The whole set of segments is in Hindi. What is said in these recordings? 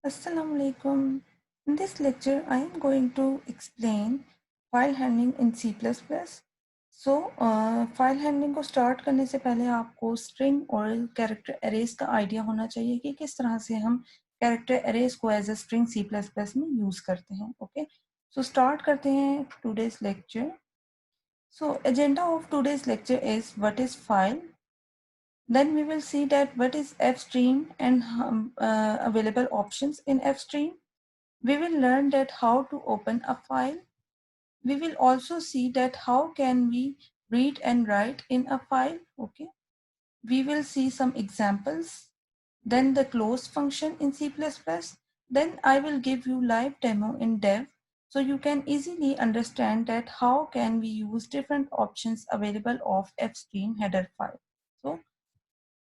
Assalamu alaikum. In this lecture, I am going to explain file handling in C++. File handling को स्टार्ट करने से पहले आपको स्ट्रिंग और कैरेक्टर अरेज का आइडिया होना चाहिए कि किस तरह से हम कैरेक्टर अरेज को एज अ स्ट्रिंग C++ में यूज करते हैं. ओके, सो स्टार्ट करते हैं today's lecture. So agenda of today's lecture is what is file. Then we will see that what is fstream and available options in fstream. We will learn that how to open a file. We will also see that how can we read and write in a file. Okay. We will see some examples. Then the close function in C++. Then I will give you live demo in dev so you can easily understand that how can we use different options available of fstream header file. So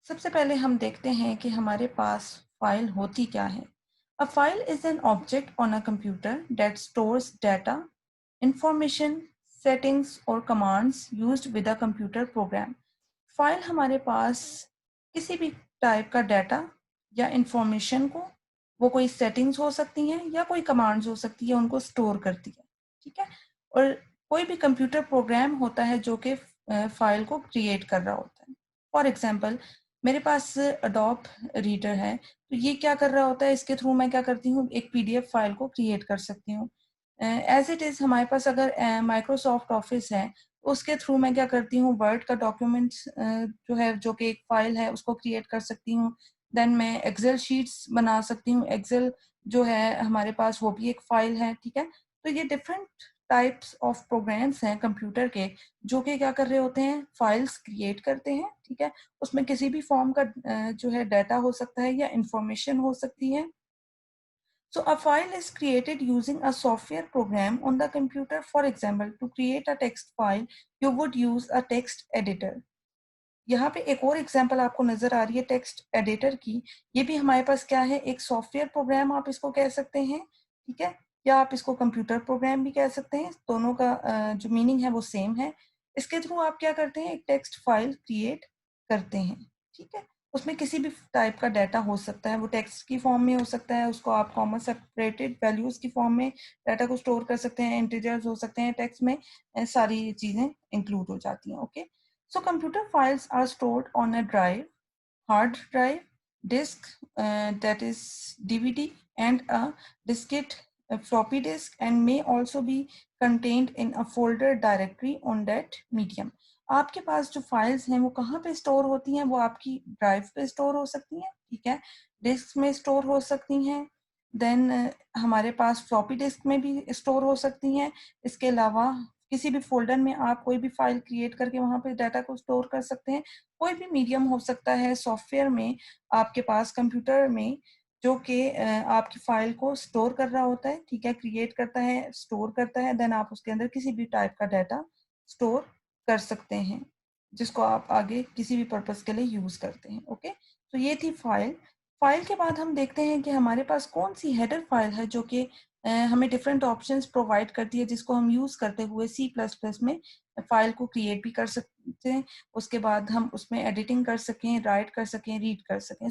सबसे पहले हम देखते हैं कि हमारे पास फाइल होती क्या है. A file is an object on a computer that stores data, information, settings or commands used with a computer program. File हमारे पास किसी भी टाइप का डाटा या इंफॉर्मेशन को, वो कोई सेटिंग्स हो सकती हैं या कोई कमांड्स हो सकती है, उनको स्टोर करती है. ठीक है. और कोई भी कंप्यूटर प्रोग्राम होता है जो कि फाइल को क्रिएट कर रहा होता है. फॉर एग्जांपल, मेरे पास अडोब रीडर है, तो ये क्या कर रहा होता है, इसके थ्रू मैं क्या करती हूँ, एक पीडीएफ फाइल को क्रिएट कर सकती हूँ. एज इट इज़ हमारे पास अगर माइक्रोसॉफ्ट ऑफिस है, तो उसके थ्रू मैं क्या करती हूँ, वर्ड का डॉक्यूमेंट जो है, जो कि एक फाइल है, उसको क्रिएट कर सकती हूँ. देन मैं एक्सेल शीट्स बना सकती हूँ. एक्सेल जो है हमारे पास, वो भी एक फाइल है. ठीक है. तो ये डिफरेंट टाइप्स ऑफ प्रोग्राम्स हैं कंप्यूटर के, जो कि क्या कर रहे होते हैं, फाइल्स क्रिएट करते हैं. ठीक है. उसमें किसी भी फॉर्म का जो है डाटा हो सकता है या इंफॉर्मेशन हो सकती है. So a file is created using a software program on the computer. For example, to create a text file, you would use a text editor. यहाँ पे एक और एग्जांपल आपको नजर आ रही है टेक्स्ट एडिटर की. ये भी हमारे पास क्या है, एक सॉफ्टवेयर प्रोग्राम आप इसको कह सकते हैं. ठीक है. या आप इसको कंप्यूटर प्रोग्राम भी कह सकते हैं. दोनों का जो मीनिंग है वो सेम है. इसके थ्रू आप क्या करते हैं, एक टेक्स्ट फाइल क्रिएट करते हैं. ठीक है. उसमें किसी भी टाइप का डाटा हो सकता है, वो टेक्स्ट की फॉर्म में हो सकता है, उसको आप कॉमा सेपरेटेड वैल्यूज की फॉर्म में डाटा को स्टोर कर सकते हैं, इंटीजर्स हो सकते हैं, टेक्स्ट में सारी चीजें इंक्लूड हो जाती हैं. Okay. So computer files are stored on a drive, hard drive, disk, that is DVD, and a diskette, a floppy disk, and may also be contained in a folder directory on that medium. आपके पास जो फाइल्स हैं वो कहाँ पे स्टोर होती हैं, वो आपकी ड्राइव पे स्टोर हो सकती हैं. ठीक है. डिस्क में स्टोर हो सकती हैं. देन हमारे पास फ्लॉपी डिस्क में भी स्टोर हो सकती हैं. इसके अलावा किसी भी फ़ोल्डर में आप कोई भी फ़ाइल क्रिएट करके वहाँ पे डाटा को स्टोर कर सकते हैं. कोई भी मीडियम हो सकता है सॉफ्टवेयर में आपके पास कंप्यूटर में, जो कि आपकी फ़ाइल को स्टोर कर रहा होता है. ठीक है. क्रिएट करता है, स्टोर करता है, देन आप उसके अंदर किसी भी टाइप का डाटा स्टोर कर सकते हैं, जिसको आप आगे किसी भी पर्पज़ के लिए यूज़ करते हैं. ओके. तो ये थी फ़ाइल. फ़ाइल के बाद हम देखते हैं कि हमारे पास कौन-सी हेडर फ़ाइल है जो कि हमें डिफरेंट ऑप्शंस प्रोवाइड करती है, जिसको हम यूज़ करते हुए C++ में फाइल को क्रिएट भी कर सकते हैं. उसके बाद हम उसमें एडिटिंग कर सकें, राइट कर सकें, रीड कर सकें.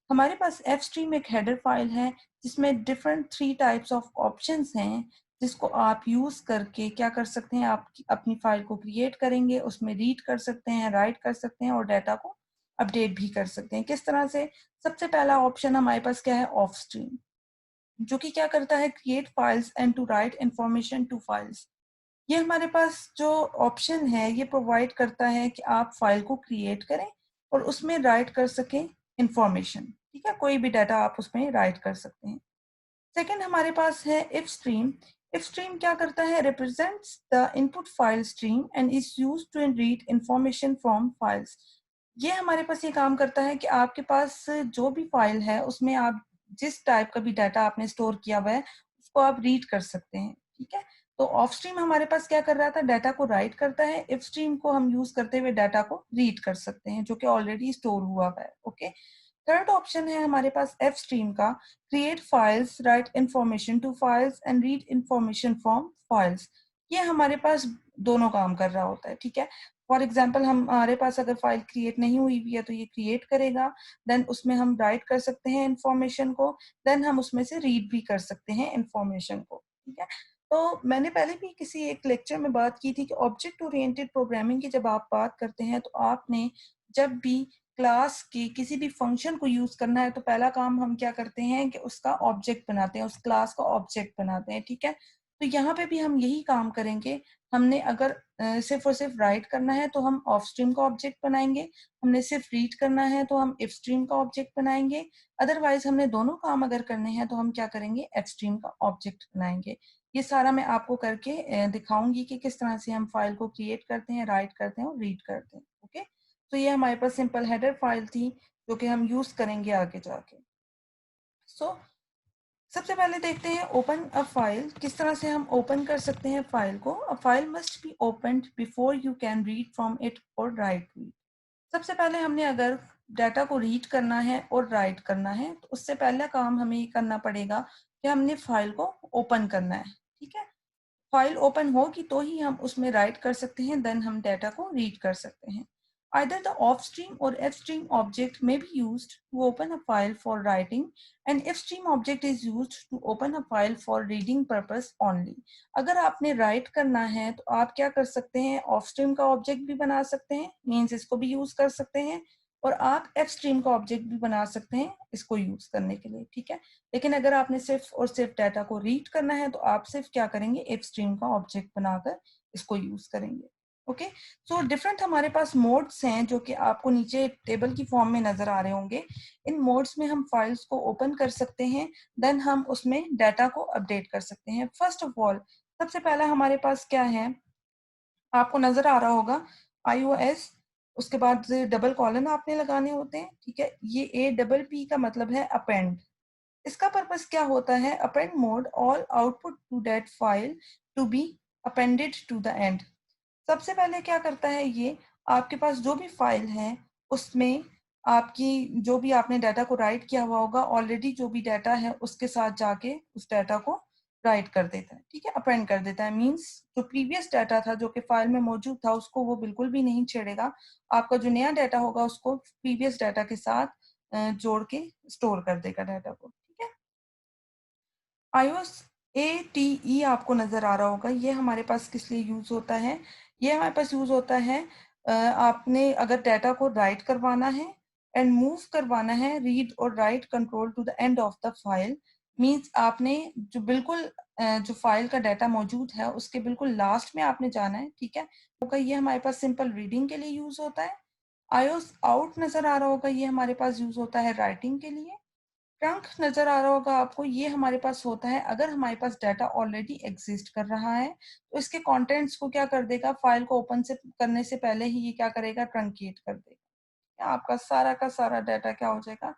हमारे पास fstream एक हेडर फाइल है, जिसमें डिफरेंट 3 टाइप्स ऑफ ऑप्शंस हैं, जिसको आप यूज़ करके क्या कर सकते हैं, आप अपनी फाइल को क्रिएट करेंगे, उसमें रीड कर सकते हैं, राइट कर सकते हैं और डाटा को अपडेट भी कर सकते हैं. किस तरह से? सबसे पहला ऑप्शन हमारे पास क्या है, ऑफ स्ट्रीम, जो कि क्या करता है, create files and to write information to files. ये हमारे पास जो ऑप्शन है, ये प्रोवाइड करता है कि आप फाइल को क्रिएट करें और उसमें राइट कर सकें इंफॉर्मेशन. ठीक है. कोई भी डाटा आप उसमें राइट कर सकते हैं. सेकंड हमारे पास है इफ स्ट्रीम. इफ स्ट्रीम क्या करता है, represents the input file stream and is used to read information from files. ये हमारे पास ये काम करता है कि आपके पास जो भी फाइल है, उसमें आप जिस टाइप का भी डाटा आपने स्टोर किया हुआ है, उसको आप रीड कर सकते हैं. ठीक है. तो ऑफ स्ट्रीम हमारे पास क्या कर रहा था, डाटा को राइट करता है. इफ स्ट्रीम को हम यूज करते हुए डाटा को रीड कर सकते हैं, जो कि ऑलरेडी स्टोर हुआ हुआ है. ओके. थर्ड ऑप्शन है हमारे पास एफ स्ट्रीम का, create files, write information to files and read information from files. ये हमारे पास दोनों काम कर रहा होता है. ठीक है. फॉर एग्जाम्पल हमारे पास अगर फाइल क्रिएट नहीं हुई हुई है तो ये क्रिएट करेगा, देन उसमें हम राइट कर सकते हैं इंफॉर्मेशन को, देन हम उसमें से रीड भी कर सकते हैं इंफॉर्मेशन को, ठीक है। तो मैंने पहले भी किसी एक लेक्चर में बात की थी कि ऑब्जेक्ट ओरिएंटेड प्रोग्रामिंग की जब आप बात करते हैं तो आपने जब भी क्लास की किसी भी फंक्शन को यूज करना है तो पहला काम हम क्या करते हैं कि उसका ऑब्जेक्ट बनाते हैं, उस क्लास का ऑब्जेक्ट बनाते हैं, ठीक है। तो यहाँ पे भी हम यही काम करेंगे। हमने अगर सिर्फ और सिर्फ राइट करना है तो हम ऑफ स्ट्रीम का ऑब्जेक्ट बनाएंगे, हमने सिर्फ रीड करना है तो हम इफ स्ट्रीम का ऑब्जेक्ट बनाएंगे, अदरवाइज हमने दोनों काम अगर करने हैं तो हम क्या करेंगे, एफ स्ट्रीम का ऑब्जेक्ट बनाएंगे। ये सारा मैं आपको करके दिखाऊंगी कि किस तरह से हम फाइल को क्रिएट करते हैं, राइट करते हैं और रीड करते हैं, ओके। तो ये हमारे पास सिंपल हेडर फाइल थी जो कि हम यूज करेंगे आगे जाके। सो सबसे पहले देखते हैं ओपन अ फाइल, किस तरह से हम ओपन कर सकते हैं फाइल को। A file must be opened before you can read from it और राइट इट। सबसे पहले हमने अगर डाटा को रीड करना है और राइट करना है तो उससे पहला काम हमें ये करना पड़ेगा कि हमने फाइल को ओपन करना है, ठीक है। फाइल ओपन होगी तो ही हम उसमें राइट कर सकते हैं, देन हम डाटा को रीड कर सकते हैं। Either the off-stream or F-stream object may be used to open a file for writing and F-stream object is used to open a file for reading purpose only. अगर आपने राइट करना है तो आप क्या कर सकते हैं, ऑफ स्ट्रीम का ऑब्जेक्ट भी बना सकते हैं, मीन्स इसको भी यूज कर सकते हैं, और आप एफ स्ट्रीम का ऑब्जेक्ट भी बना सकते हैं इसको यूज करने के लिए, ठीक है। लेकिन अगर आपने सिर्फ और सिर्फ डाटा को रीड करना है तो आप सिर्फ क्या करेंगे, एफ स्ट्रीम का ऑब्जेक्ट बनाकर इसको यूज करेंगे, ओके। सो डिफरेंट हमारे पास मोड्स हैं जो कि आपको नीचे टेबल की फॉर्म में नजर आ रहे होंगे। इन मोड्स में हम फाइल्स को ओपन कर सकते हैं, देन हम उसमें डाटा को अपडेट कर सकते हैं। फर्स्ट ऑफ ऑल सबसे पहला हमारे पास क्या है, आपको नजर आ रहा होगा iOS, उसके बाद डबल कॉलन आपने लगाने होते हैं, ठीक है। ये APP का मतलब है अपेंड। इसका पर्पस क्या होता है, append mode all output to that file to be appended to the end. सबसे पहले क्या करता है ये, आपके पास जो भी फाइल है उसमें आपकी जो भी आपने डाटा को राइट किया हुआ होगा, ऑलरेडी जो भी डाटा है उसके साथ जाके उस डाटा को राइट कर देता है, ठीक है, अपेंड कर देता है। मींस जो प्रीवियस डाटा था जो कि फाइल में मौजूद था उसको वो बिल्कुल भी नहीं छेड़ेगा, आपका जो नया डाटा होगा उसको प्रीवियस डाटा के साथ जोड़ के स्टोर कर देगा डाटा को, ठीक है। iOS ATE आपको नजर आ रहा होगा, ये हमारे पास किस लिए यूज होता है, ये हमारे पास यूज होता है आपने अगर डाटा को राइट करवाना है एंड मूव करवाना है, रीड और write control to the end of the file. Means आपने जो बिल्कुल जो फाइल का डाटा मौजूद है उसके बिल्कुल लास्ट में आपने जाना है, ठीक है। होगा ये हमारे पास सिंपल रीडिंग के लिए यूज होता है। iOS आउट नजर आ रहा होगा, ये हमारे पास यूज होता है राइटिंग के लिए। ट्रंक नजर आ रहा होगा आपको, ये हमारे पास होता है अगर हमारे पास डाटा ऑलरेडी एग्जिस्ट कर रहा है तो इसके कंटेंट्स को क्या कर देगा, फाइल को ओपन से करने से पहले ही ये क्या करेगा, ट्रंकेट कर देगा। आपका सारा का सारा डाटा क्या हो जाएगा,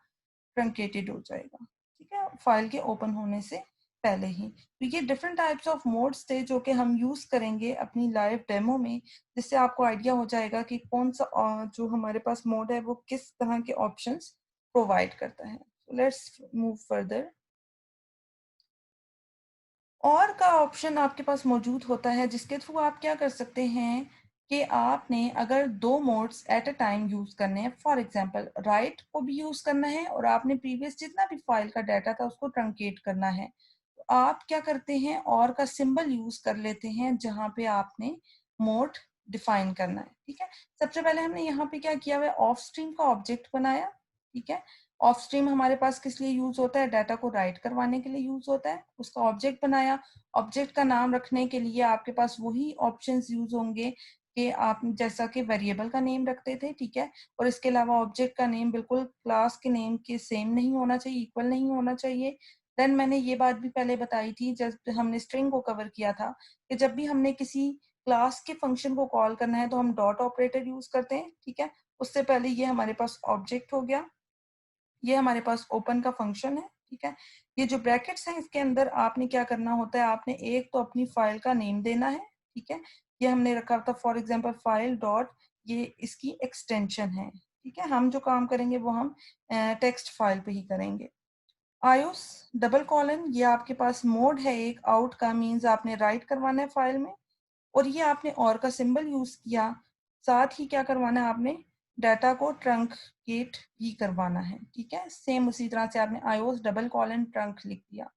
ट्रंकेटेड हो जाएगा, ठीक है, फाइल के ओपन होने से पहले ही। तो ये डिफरेंट टाइप्स ऑफ मोड्स थे जो कि हम यूज करेंगे अपनी लाइव डेमो में, जिससे आपको आइडिया हो जाएगा कि कौन सा जो हमारे पास मोड है वो किस तरह के ऑप्शंस प्रोवाइड करता है। Let's move further. और का ऑप्शन आपके पास मौजूद होता है जिसके थ्रू आप क्या कर सकते हैं कि आपने अगर दो modes at a time use करने हैं, फॉर एग्जांपल राइट को भी यूज करना है और आपने प्रीवियस जितना भी फाइल का डाटा था उसको ट्रंकेट करना है, तो आप क्या करते हैं, और का सिंबल यूज कर लेते हैं जहां पे आपने मोड डिफाइन करना है, ठीक है। सबसे पहले हमने यहाँ पे क्या किया हुआ है, ऑफ स्ट्रीम का ऑब्जेक्ट बनाया, ठीक है। ऑफ स्ट्रीम हमारे पास किस लिए यूज होता है, डाटा को राइट करवाने के लिए यूज होता है, उसका ऑब्जेक्ट बनाया। ऑब्जेक्ट का नाम रखने के लिए आपके पास वही ऑप्शंस यूज होंगे कि आप जैसा कि वेरिएबल का नेम रखते थे, ठीक है। और इसके अलावा ऑब्जेक्ट का नेम बिल्कुल क्लास के नेम के सेम नहीं होना चाहिए, इक्वल नहीं होना चाहिए। देन मैंने ये बात भी पहले बताई थी जब हमने स्ट्रिंग को कवर किया था कि जब भी हमने किसी क्लास के फंक्शन को कॉल करना है तो हम डॉट ऑपरेटर यूज करते हैं, ठीक है। उससे पहले ये हमारे पास ऑब्जेक्ट हो गया, ये हमारे पास ओपन का फंक्शन है, ठीक है। ये जो ब्रैकेट्स हैं इसके अंदर आपने क्या करना होता है, आपने एक तो अपनी फाइल का नेम देना है, ठीक है। ये हमने रखा था फॉर एग्जांपल फाइल डॉट, ये इसकी एक्सटेंशन है, ठीक है। हम जो काम करेंगे वो हम टेक्स्ट फाइल पे ही करेंगे। आयोस डबल कॉलन, ये आपके पास मोड है एक आउट का, मीन्स आपने राइट करवाना है फाइल में, और ये आपने और का सिंबल यूज किया साथ ही क्या करवाना है आपने, डाटा को ट्रंकेट भी करवाना है, ठीक है। सेम उसी तरह से आपने iOS डबल कॉलन ट्रंक लिख दिया।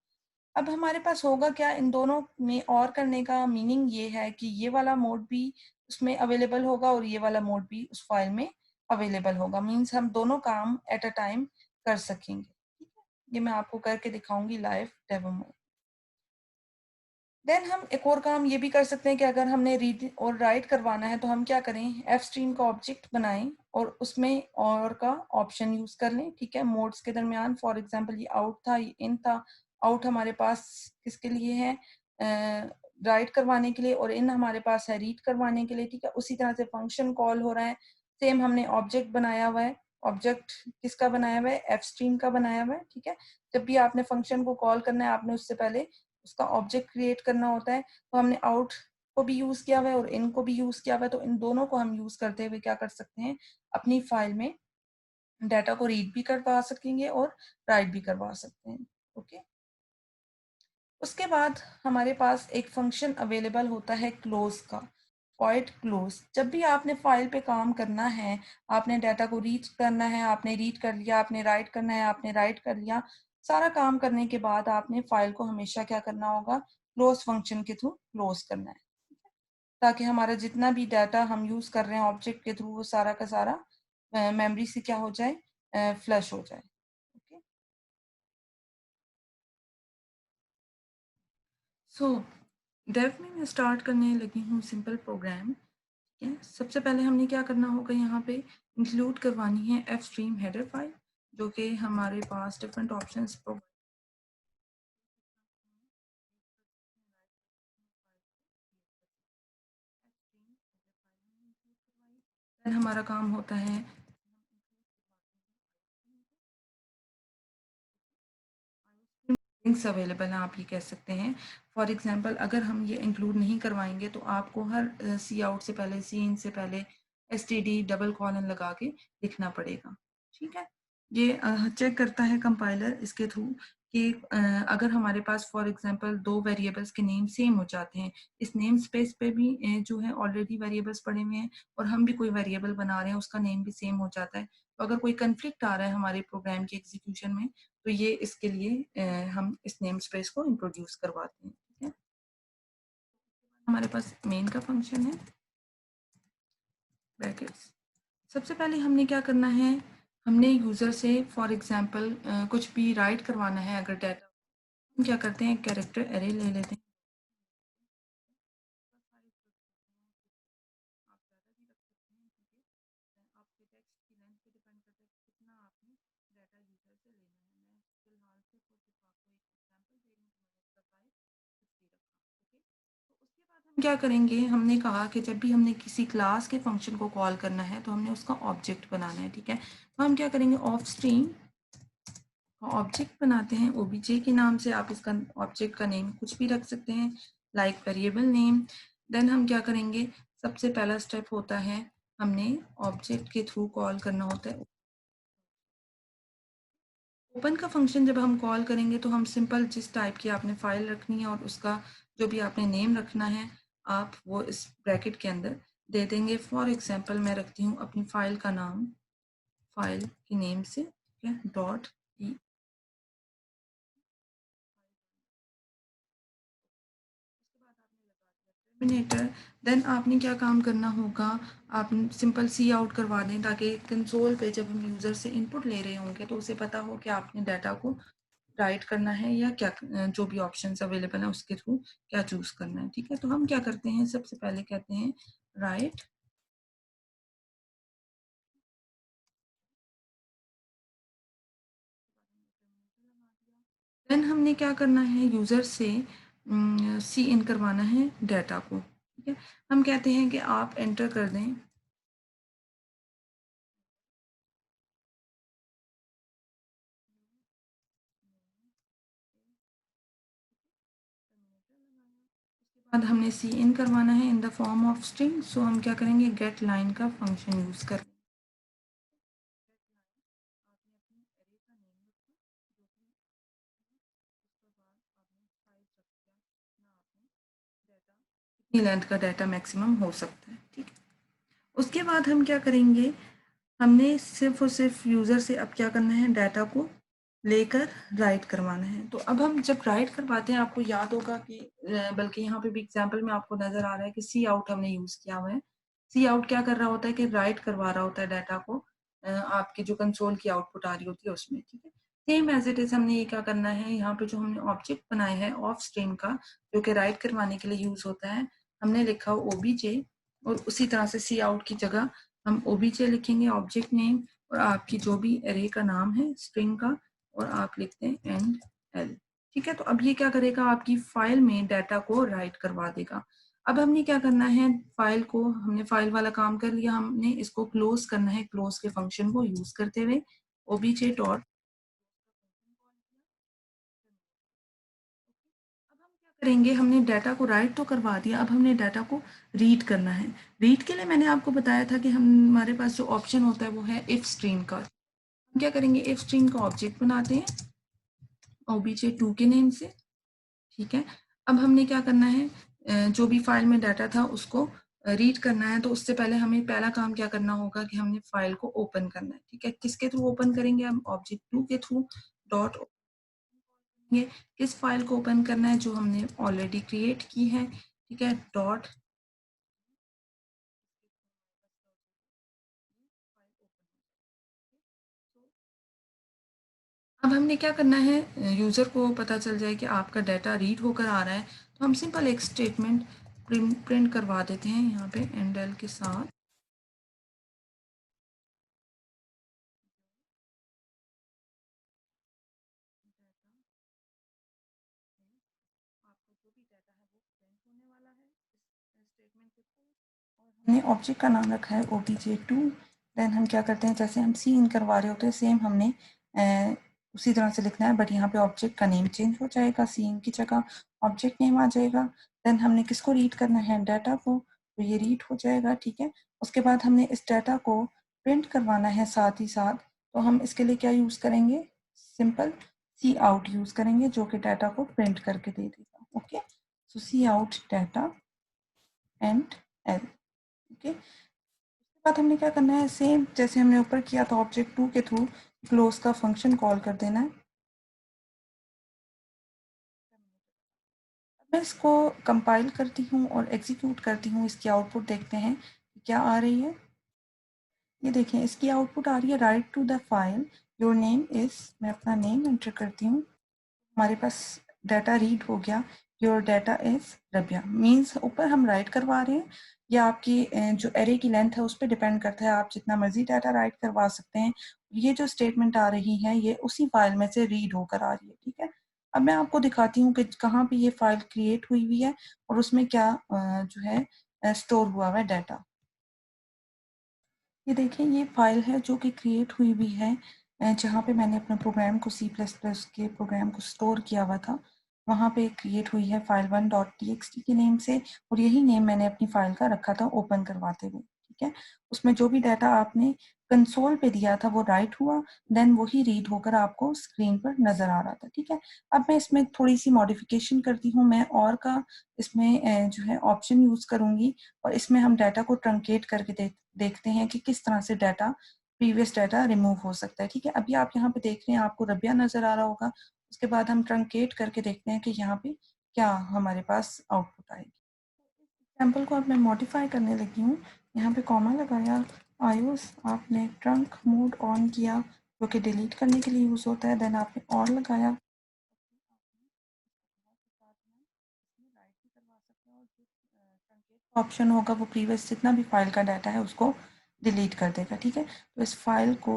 अब हमारे पास होगा क्या इन दोनों में और करने का मीनिंग ये है कि ये वाला मोड भी उसमें अवेलेबल होगा और ये वाला मोड भी उस फाइल में अवेलेबल होगा। मीन्स हम दोनों काम एट अ टाइम कर सकेंगे, ठीक है। ये मैं आपको करके दिखाऊंगी लाइव डेमो में। देन हम एक और काम ये भी कर सकते हैं कि अगर हमने रीड और राइट करवाना है तो हम क्या करें, एफ स्ट्रीम का ऑब्जेक्ट बनाएं और उसमें और का ऑप्शन यूज कर लें, ठीक है। मोड्स के दरमियान फॉर एग्जांपल ये आउट था, ये इन था। आउट हमारे पास किसके लिए है, राइट करवाने के लिए, और इन हमारे पास है रीड करवाने के लिए, ठीक है। उसी तरह से फंक्शन कॉल हो रहा है, सेम हमने ऑब्जेक्ट बनाया हुआ है। ऑब्जेक्ट किसका बनाया हुआ है, एफ स्ट्रीम का बनाया हुआ है, ठीक है। जब भी आपने फंक्शन को कॉल करना है आपने उससे पहले उसका ऑब्जेक्ट क्रिएट करना होता है। तो हमने आउट को भी यूज किया हुआ है और इन को भी यूज किया हुआ है, तो इन दोनों को हम यूज करते हुए क्या कर सकते हैं, अपनी फाइल में डाटा को रीड भी करवा सकेंगे और राइट भी करवा सकते हैं, ओके। उसके बाद हमारे पास एक फंक्शन अवेलेबल होता है क्लोज का, वॉइड क्लोज। जब भी आपने फाइल पे काम करना है, आपने डाटा को रीड करना है, आपने रीड कर लिया, आपने राइट करना है, आपने राइट कर लिया, सारा काम करने के बाद आपने फाइल को हमेशा क्या करना होगा, क्लोज फंक्शन के थ्रू क्लोज करना है, ताकि हमारा जितना भी डाटा हम यूज कर रहे हैं ऑब्जेक्ट के थ्रू वो सारा का सारा मेमोरी से क्या हो जाए, फ्लश हो जाए, ओके। सो डेव में मैं स्टार्ट करने लगी हूँ सिंपल प्रोग्राम। ठीक है, सबसे पहले हमने क्या करना होगा, यहाँ पे इंक्लूड करवानी है एफ स्ट्रीम हेडर फाइल, जो कि हमारे पास डिफरेंट ऑप्शंस प्रोवाइड। हमारा काम होता है लिंक्स अवेलेबल हैं, आप ये कह सकते हैं। फॉर एग्जांपल अगर हम ये इंक्लूड नहीं करवाएंगे तो आपको हर सी आउट से पहले, सी इन से पहले S T D double colon लगा के लिखना पड़ेगा, ठीक है। ये चेक करता है कंपाइलर इसके थ्रू कि अगर हमारे पास फॉर एग्जांपल दो वेरिएबल्स के नेम सेम हो जाते हैं, इस नेम स्पेस पे भी जो है ऑलरेडी वेरिएबल्स पड़े हुए हैं और हम भी कोई वेरिएबल बना रहे हैं उसका नेम भी सेम हो जाता है, तो अगर कोई कंफ्लिक्ट आ रहा है हमारे प्रोग्राम के एग्जीक्यूशन में तो ये इसके लिए हम इस नेम स्पेस को इंट्रोड्यूस करवाते हैं, ठीक है। हमारे पास मेन का फंक्शन है ब्रैकेट्स। सबसे पहले हमने क्या करना है, हमने यूज़र से फॉर एग्जांपल कुछ भी राइट करवाना है अगर डाटा, हम क्या करते हैं कैरेक्टर एरे ले लेते हैं। आप ज़्यादा भी रख सकते हैं क्योंकि आपके टेक्स्ट की लेंथ पे डिपेंड करता है कि कितना आपने डाटा यूज़र से लेना है। मैं फिलहाल सिर्फ और सिर्फ आपको एक एग्जांपल दे रही हूँ तो मैंने इसका साइज 50 रखा, ओके। तो उसके बाद हम क्या करेंगे, हमने कहा कि जब भी हमने किसी क्लास के फंक्शन को कॉल करना है तो हमने उसका ऑब्जेक्ट बनाना है, ठीक है। तो हम क्या करेंगे, ऑफ स्ट्रीम ऑब्जेक्ट बनाते हैं ओबीजे के नाम से। आप इसका ऑब्जेक्ट का नेम कुछ भी रख सकते हैं, लाइक वेरिएबल नेम। देन हम क्या करेंगे, सबसे पहला स्टेप होता है हमने ऑब्जेक्ट के थ्रू कॉल करना होता है ओपन का फंक्शन। जब हम कॉल करेंगे तो हम सिंपल जिस टाइप की आपने फाइल रखनी है और उसका जो भी आपने नेम रखना है आप वो इस ब्रैकेट के अंदर दे देंगे। फॉर एग्जांपल मैं रखती हूँ अपनी फाइल का नाम, फाइल की नेम से, ठीक है, डॉट टर्मिनेटर। देन आपने क्या काम करना होगा, आप सिंपल सी आउट करवा दें ताकि कंसोल पे जब हम यूज़र से इनपुट ले रहे होंगे तो उसे पता हो कि आपने डाटा को राइट करना है या क्या, जो भी ऑप्शंस अवेलेबल है उसके थ्रू क्या चूज करना है, ठीक है। तो हम क्या करते हैं, सबसे पहले कहते हैं राइट। देन हमने क्या करना है, यूज़र से सी इन करवाना है डाटा को, ठीक है। हम कहते हैं कि आप एंटर कर दें बाद हमने सी इन करवाना है in the form of string. So हम क्या करेंगे, गेट लाइन का फंक्शन यूज कर कितनी लेंथ का डाटा मैक्सिमम हो सकता है, ठीक है। उसके बाद हम क्या करेंगे, हमने सिर्फ और सिर्फ यूज़र से अब क्या करना है, डाटा को लेकर राइट करवाना है। तो अब हम जब राइट करवाते हैं, आपको याद होगा कि बल्कि यहाँ पे भी एग्जांपल में आपको नज़र आ रहा है कि सी आउट हमने यूज़ किया हुआ है। सी आउट क्या कर रहा होता है कि राइट करवा रहा होता है डाटा को आपके जो कंसोल की आउटपुट आ रही होती है उसमें, ठीक है। सेम एज़ इट इज़ हमने ये क्या करना है, यहाँ पे जो हमने ऑब्जेक्ट बनाया है ऑफ स्ट्रीम का, जो कि राइट करवाने के लिए यूज़ होता है, हमने लिखा ओबीजे और उसी तरह से सी आउट की जगह हम ओबीजे लिखेंगे ऑब्जेक्ट नेम और आपकी जो भी अरे का नाम है स्ट्रिंग का, और आप लिखते हैं एंड एल। ठीक है, तो अब ये क्या करेगा, आपकी फाइल में डाटा को राइट करवा देगा। अब हमने क्या करना है, फाइल को हमने फाइल वाला काम कर लिया, हमने इसको क्लोज करना है, क्लोज के फंक्शन को यूज करते हुए ओबीजे डॉट। अब हम क्या करेंगे, हमने डाटा को राइट तो करवा दिया, अब हमने डाटा को रीड करना है। रीड के लिए मैंने आपको बताया था कि हमारे पास जो ऑप्शन होता है वो है इफ स्ट्रीम का। हम क्या करेंगे, इफ स्ट्रीम का ऑब्जेक्ट बनाते हैं ओबीजे 2 के नेम से। ठीक है, अब हमने क्या करना है, जो भी फाइल में डाटा था उसको रीड करना है, तो उससे पहले हमें पहला काम क्या करना होगा कि हमने फाइल को ओपन करना है। ठीक है, किसके थ्रू ओपन करेंगे, हम ऑब्जेक्ट 2 के थ्रू डॉट ये किस फाइल को ओपन करना है, जो हमने ऑलरेडी क्रिएट की है। ठीक है, डॉट। अब हमने क्या करना है, यूज़र को पता चल जाए कि आपका डाटा रीड होकर आ रहा है, तो हम सिंपल एक स्टेटमेंट प्रिंट करवा देते हैं यहाँ पे एंड एल के साथ। आपका जो भी डाटा है वो प्रिंट होने वाला है इस स्टेटमेंट के थ्रू। और हमने ऑब्जेक्ट का नाम रखा है obj2। देन हम क्या करते हैं, जैसे हम सी इन करवा रहे होते हैं सेम हमने उसी तरह से लिखना है, बट यहाँ पे ऑब्जेक्ट का नेम चेंज हो जाएगा, सी इन की जगह ऑब्जेक्ट नेम आ जाएगा। देन हमने किसको रीड करना है, डाटा को, तो ये रीड हो जाएगा। ठीक है, उसके बाद हमने इस डाटा को प्रिंट करवाना है साथ ही साथ, तो हम इसके लिए क्या यूज़ करेंगे, सिंपल सी आउट यूज़ करेंगे, जो कि डाटा को प्रिंट करके दे देगा। Okay, so cout data endl. Okay, उसके बाद हमने क्या करना है, सेम जैसे हमने ऊपर किया था ऑब्जेक्ट 2 के थ्रू क्लोज का फंक्शन कॉल कर देना है। अब मैं इसको कंपाइल करती हूँ और एग्जीक्यूट करती हूँ, इसकी आउटपुट देखते हैं कि क्या आ रही है। ये देखें, इसकी आउटपुट आ रही है write to the file your name is, मैं अपना नेम एंटर करती हूँ, हमारे पास डाटा रीड हो गया, your data is Rabia. Means ऊपर हम राइट करवा रहे हैं, या आपकी जो एरे की लेंथ है उस पर डिपेंड करता है, आप जितना मर्जी डाटा राइट करवा सकते हैं। ये जो स्टेटमेंट आ रही है ये उसी फाइल में से रीड होकर आ रही है। ठीक है, अब मैं आपको दिखाती हूँ कि कहाँ पे ये फाइल क्रिएट हुई हुई है और उसमें क्या जो है स्टोर हुआ हुआ है डाटा। ये देखें, ये फाइल है जो कि क्रिएट हुई हुई है जहाँ पे मैंने अपने प्रोग्राम को सी प्लस प्लस के प्रोग्राम को स्टोर किया हुआ था, वहाँ पे क्रिएट हुई है फाइल 1.txt के नेम से, और यही नेम मैंने अपनी फाइल का रखा था ओपन करवाते हुए। ठीक है, उसमें जो भी डाटा आपने कंसोल पे दिया था वो राइट हुआ, देन वही रीड होकर आपको स्क्रीन पर नजर आ रहा था। ठीक है, अब मैं इसमें थोड़ी सी मॉडिफिकेशन करती हूँ, मैं और का इसमें जो है ऑप्शन यूज करूंगी, और इसमें हम डाटा को ट्रंकेट करके देखते हैं कि किस तरह से डाटा प्रीवियस डाटा रिमूव हो सकता है। ठीक है, अभी आप यहाँ पे देख रहे हैं, आपको रबिया नज़र आ रहा होगा। उसके बाद हम ट्रंकेट करके देखते हैं कि यहाँ पे क्या हमारे पास आउटपुट आएगी। सैम्पल को अब मैं मॉडिफाई करने लगी हूँ, यहाँ पे कॉमा लगाया, आयुष आपने ट्रंक मोड ऑन किया जो कि डिलीट करने के लिए यूज़ होता है, देन आपने और लगाया, ऑप्शन होगा वो प्रीवियस जितना भी फाइल का डाटा है उसको डिलीट कर देगा। ठीक है, तो इस फाइल को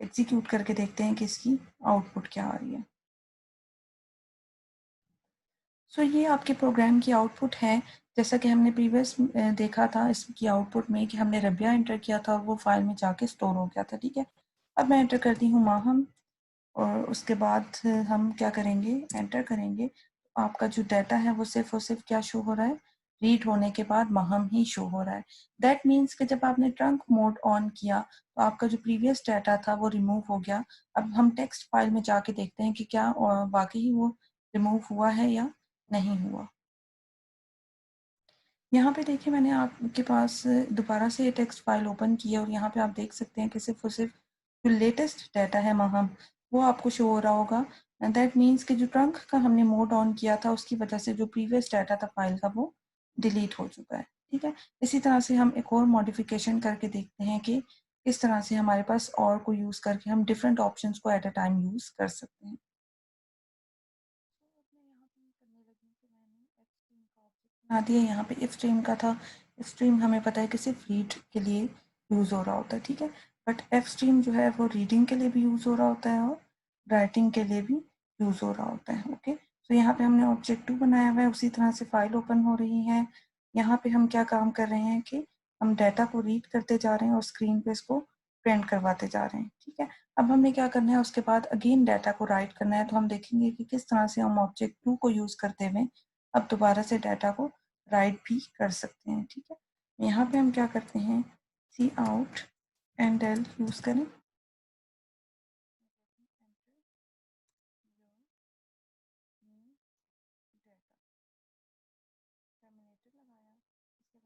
एग्जीक्यूट करके देखते हैं कि इसकी आउटपुट क्या आ रही है। सो ये आपके प्रोग्राम की आउटपुट है, जैसा कि हमने प्रीवियस देखा था इसकी आउटपुट में कि हमने रबिया एंटर किया था और वो फाइल में जाके स्टोर हो गया था। ठीक है, अब मैं एंटर करती हूँ माहम, और उसके बाद हम क्या करेंगे, एंटर करेंगे, तो आपका जो डाटा है वो सिर्फ और सिर्फ क्या शो हो रहा है, रीड होने के बाद महम ही शो हो रहा है। दैट मीन्स कि जब आपने ट्रंक मोड ऑन किया तो आपका जो प्रीवियस डाटा था वो रिमूव हो गया। अब हम टेक्स्ट फाइल में जाके देखते हैं कि क्या वाकई वो रिमूव हुआ है या नहीं हुआ। यहाँ पे देखिए मैंने आपके पास दोबारा से टेक्स्ट फाइल ओपन की है और यहाँ पे आप देख सकते हैं कि सिर्फ और सिर्फ जो लेटेस्ट डाटा है माहम वो आपको शो हो रहा होगा। एंड दैट मीन्स कि जो ट्रंक का हमने मोड ऑन किया था उसकी वजह से जो प्रीवियस डाटा था फाइल का वो डिलीट हो चुका है। ठीक है, इसी तरह से हम एक और मॉडिफिकेशन करके देखते हैं कि किस तरह से हमारे पास और को यूज़ करके हम डिफरेंट ऑप्शन को एट अ टाइम यूज़ कर सकते हैं। बना दिया। यहाँ पे इफ स्ट्रीम का था, इफ स्ट्रीम हमें पता है कि सिर्फ रीड के लिए यूज़ हो रहा होता है। ठीक है, बट एफ स्ट्रीम जो है वो रीडिंग के लिए भी यूज़ हो रहा होता है और राइटिंग के लिए भी यूज़ हो रहा होता है। ओके, तो यहाँ पे हमने ऑब्जेक्ट 2 बनाया हुआ है, उसी तरह से फाइल ओपन हो रही है। यहाँ पे हम क्या काम कर रहे हैं कि हम डाटा को रीड करते जा रहे हैं और स्क्रीन पे इसको प्रिंट करवाते जा रहे हैं। ठीक है, अब हमने क्या करना है, उसके बाद अगेन डाटा को राइट करना है। तो हम देखेंगे कि किस तरह से हम ऑब्जेक्ट 2 को यूज़ करते हुए अब दोबारा से डाटा को राइट भी कर सकते हैं। ठीक है, यहाँ पे हम क्या करते हैं, सी आउट एंड एल यूज़ करें।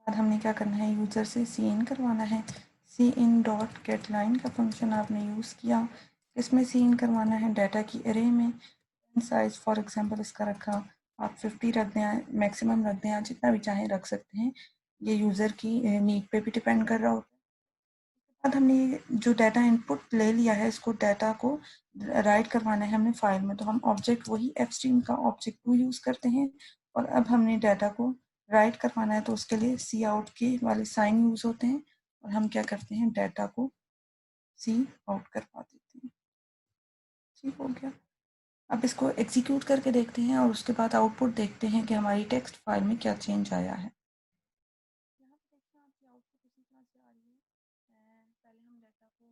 बाद हमने क्या करना है, यूज़र से सी इन करवाना है। सी इन डॉट गेट लाइन का फंक्शन आपने यूज़ किया, इसमें सी इन करवाना है डाटा की अरे में। साइज फॉर एग्जांपल इसका रखा, आप 50 रख दें, मैक्सिमम रख दें, जितना भी चाहें रख सकते हैं, ये यूज़र की नीड पे भी डिपेंड कर रहा होता है। बाद हमने जो डाटा इनपुट ले लिया है इसको डाटा को राइट करवाना है हमने फाइल में, तो हम ऑब्जेक्ट वही एफ स्ट्रीम का ऑब्जेक्ट 2 यूज़ करते हैं। और अब हमने डाटा को राइट करवाना है तो उसके लिए सी आउट के वाले साइन यूज़ होते हैं और हम क्या करते हैं, डाटा को सी आउट करवा देते हैं। ठीक हो गया। अब इसको एग्जीक्यूट करके देखते हैं और उसके बाद आउटपुट देखते हैं कि हमारी टेक्स्ट फाइल में क्या चेंज आया है। यहाँ पे देखिए आपकी आउटपुट इसी तरह से आ रही है। पहले हम डाटा को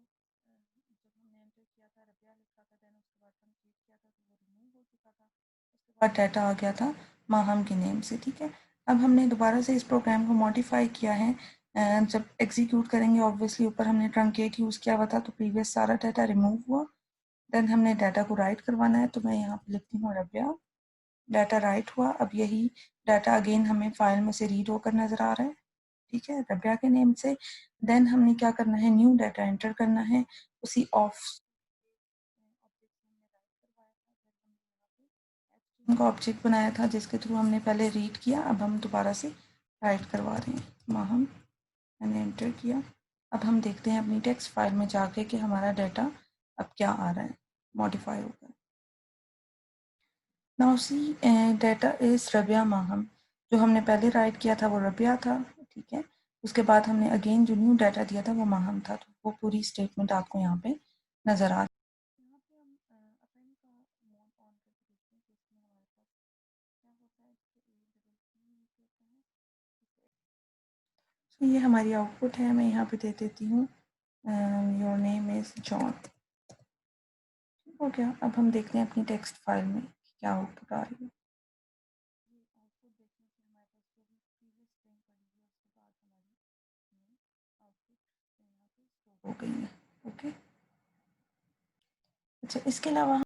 जब हमने एंटर किया था रबिया लिखा था, देन उसके बाद हम चेक किया था तो वो रिमूव हो चुका था। उसके बाद डाटा आ गया था माहम के नेम से। ठीक है, अब हमने दोबारा से इस प्रोग्राम को मॉडिफाई किया है। जब एग्जीक्यूट करेंगे ऑब्वियसली ऊपर हमने ट्रंकेट यूज़ किया हुआ था तो प्रीवियस सारा डाटा रिमूव हुआ। देन हमने डाटा को राइट करवाना है, तो मैं यहाँ पे लिखती हूँ रबिया, डाटा राइट हुआ। अब यही डाटा अगेन हमें फाइल में से रीड होकर नज़र आ रहा है। ठीक है, रबिया के नेम से। देन हमने क्या करना है, न्यू डाटा एंटर करना है उसी ऑफ का ऑब्जेक्ट बनाया था जिसके थ्रू हमने पहले रीड किया, अब हम दोबारा से राइट करवा रहे हैं। माहम मैंने एंटर किया। अब हम देखते हैं अपनी टेक्स्ट फाइल में जाके कि हमारा डाटा अब क्या आ रहा है मॉडिफाई होकर। Now C data is Rabia Maham, जो हमने पहले राइट किया था वो रबिया था। ठीक है, उसके बाद हमने अगेन जो न्यू डाटा दिया था वो माहम था, तो वो पूरी स्टेटमेंट आपको यहाँ पे नज़र आ रही है। यहाँ पे हम अपेंड का मोड ऑन करके देखते हैं कि इसमें हमारे पास क्या होता है, जैसे ए डबल सी यूज़ होता है। तो ये हमारी आउटपुट है, मैं यहाँ पे दे देती हूँ योर नेम इज़ जॉन। हो गया। अब हम देखते हैं अपनी टेक्स्ट फाइल में क्या आउटपुट आ रही है। आउटपुट देखने से हमारे पास जो भी प्रीवियस स्ट्रिंग पड़ी है उसके बाद हमारी आउटपुट यहाँ पे शो हो गई है। ओके, अच्छा इसके अलावा